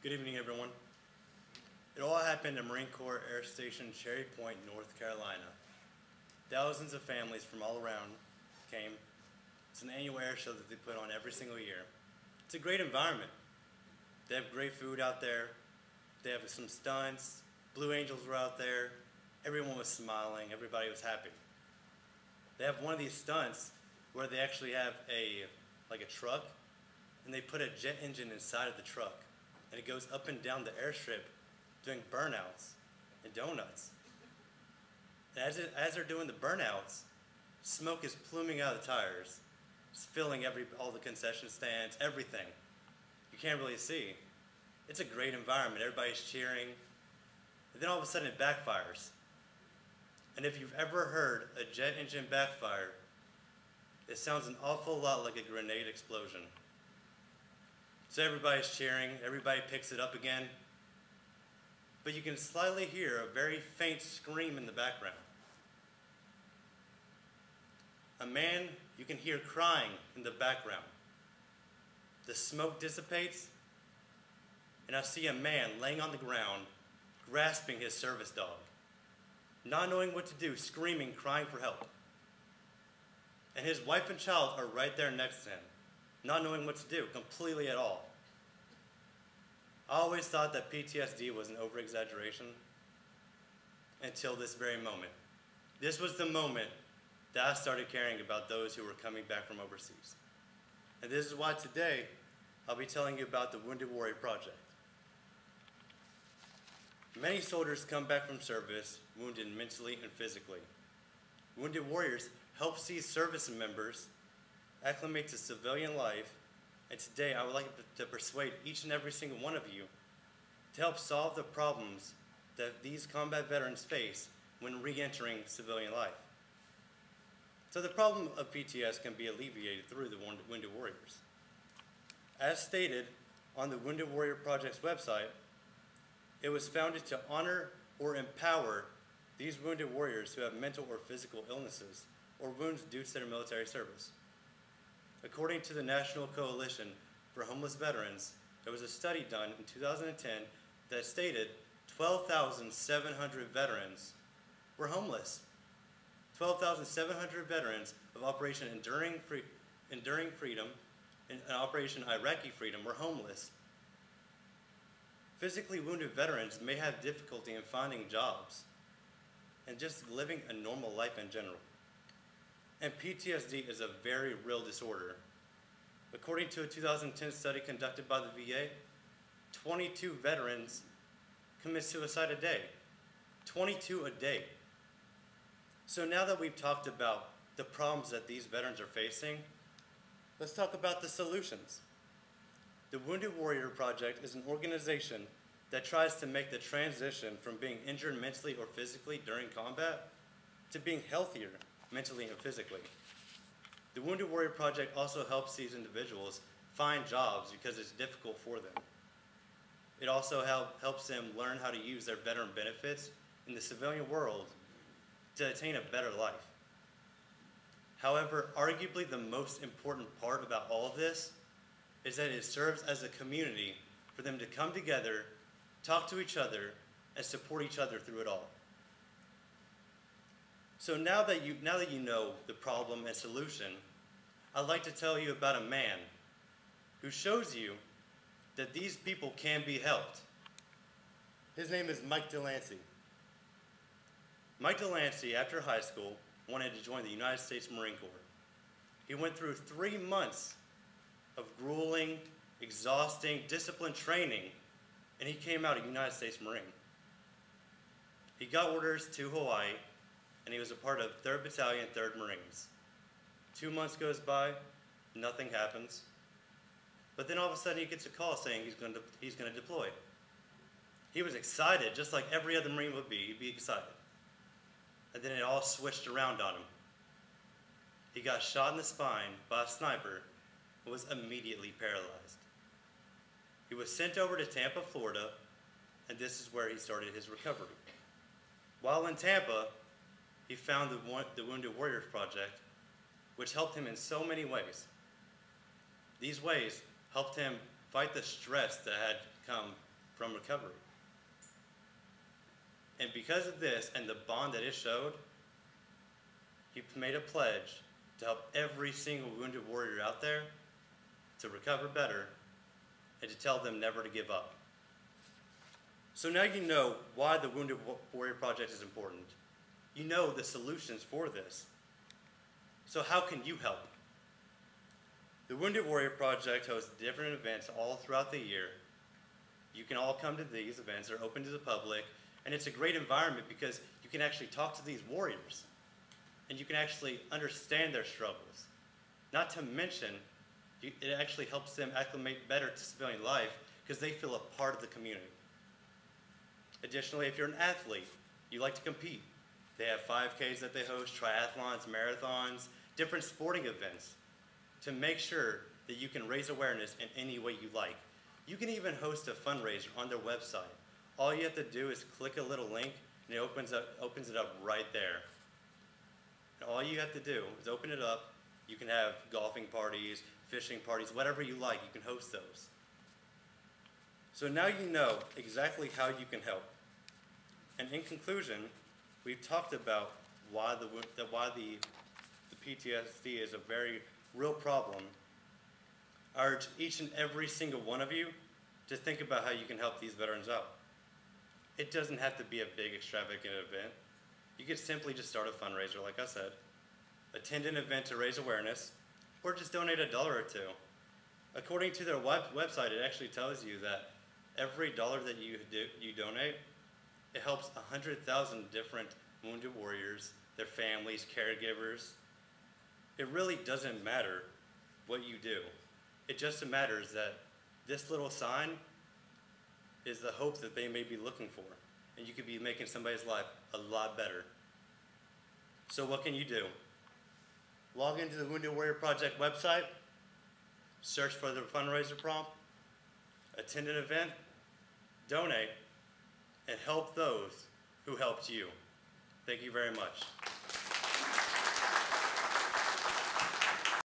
Good evening, everyone. It all happened at Marine Corps Air Station Cherry Point, North Carolina. Thousands of families from all around came. It's an annual air show that they put on every single year. It's a great environment. They have great food out there. They have some stunts. Blue Angels were out there. Everyone was smiling. Everybody was happy. They have one of these stunts where they actually have a truck, and they put a jet engine inside of the truck, and it goes up and down the airstrip doing burnouts and donuts. And as they're doing the burnouts, smoke is pluming out of the tires. It's filling all the concession stands, everything. You can't really see. It's a great environment. Everybody's cheering. And then all of a sudden it backfires. And if you've ever heard a jet engine backfire, it sounds an awful lot like a grenade explosion. So everybody's cheering, everybody picks it up again, but you can slightly hear a very faint scream in the background. A man you can hear crying in the background. The smoke dissipates, and I see a man laying on the ground, grasping his service dog, not knowing what to do, screaming, crying for help. And his wife and child are right there next to him, not knowing what to do, completely at all. I always thought that PTSD was an over-exaggeration until this very moment. This was the moment that I started caring about those who were coming back from overseas. And this is why today I'll be telling you about the Wounded Warrior Project. Many soldiers come back from service wounded mentally and physically. Wounded Warriors help see service members acclimate to civilian life, and today I would like to persuade each and every single one of you to help solve the problems that these combat veterans face when re-entering civilian life. So the problem of PTS can be alleviated through the Wounded Warriors. As stated on the Wounded Warrior Project's website, it was founded to honor or empower these wounded warriors who have mental or physical illnesses or wounds due to their military service. According to the National Coalition for Homeless Veterans, there was a study done in 2010 that stated 12,700 veterans were homeless. 12,700 veterans of Operation Enduring Freedom and Operation Iraqi Freedom were homeless. Physically wounded veterans may have difficulty in finding jobs and just living a normal life in general. And PTSD is a very real disorder. According to a 2010 study conducted by the VA, 22 veterans commit suicide a day. 22 a day. So now that we've talked about the problems that these veterans are facing, let's talk about the solutions. The Wounded Warrior Project is an organization that tries to make the transition from being injured mentally or physically during combat to being healthier mentally and physically. The Wounded Warrior Project also helps these individuals find jobs because it's difficult for them. It also helps them learn how to use their veteran benefits in the civilian world to attain a better life. However, arguably the most important part about all of this is that it serves as a community for them to come together, talk to each other, and support each other through it all. So now that you know the problem and solution, I'd like to tell you about a man who shows you that these people can be helped. His name is Mike Delancey. Mike Delancey, after high school, wanted to join the United States Marine Corps. He went through 3 months of grueling, exhausting, disciplined training, and he came out a United States Marine. He got orders to Hawaii, and he was a part of 3rd Battalion, 3rd Marines. 2 months goes by, nothing happens. But then all of a sudden he gets a call saying he's going to deploy. He was excited, just like every other Marine would be. He'd be excited. And then it all switched around on him. He got shot in the spine by a sniper and was immediately paralyzed. He was sent over to Tampa, Florida, and this is where he started his recovery. While in Tampa, he found the Wounded Warriors Project, which helped him in so many ways. These ways helped him fight the stress that had come from recovery. And because of this and the bond that it showed, he made a pledge to help every single wounded warrior out there to recover better and to tell them never to give up. So now you know why the Wounded Warrior Project is important. You know the solutions for this. So how can you help? The Wounded Warrior Project hosts different events all throughout the year. You can all come to these events. They're open to the public, and it's a great environment because you can actually talk to these warriors, and you can actually understand their struggles. Not to mention, it actually helps them acclimate better to civilian life because they feel a part of the community. Additionally, if you're an athlete, you like to compete. They have 5Ks that they host, triathlons, marathons, different sporting events to make sure that you can raise awareness in any way you like. You can even host a fundraiser on their website. All you have to do is click a little link and it opens it up right there. And all you have to do is open it up. You can have golfing parties, fishing parties, whatever you like, you can host those. So now you know exactly how you can help. And in conclusion, we've talked about why the PTSD is a very real problem. I urge each and every single one of you to think about how you can help these veterans out. It doesn't have to be a big extravagant event. You could simply just start a fundraiser, like I said, attend an event to raise awareness, or just donate $1 or $2. According to their website, it actually tells you that every dollar that you donate, it helps 100,000 different wounded warriors, their families, caregivers. It really doesn't matter what you do. It just matters that this little sign is the hope that they may be looking for, and you could be making somebody's life a lot better. So what can you do? Log into the Wounded Warrior Project website, search for the fundraiser prompt, attend an event, donate, and help those who helped you. Thank you very much.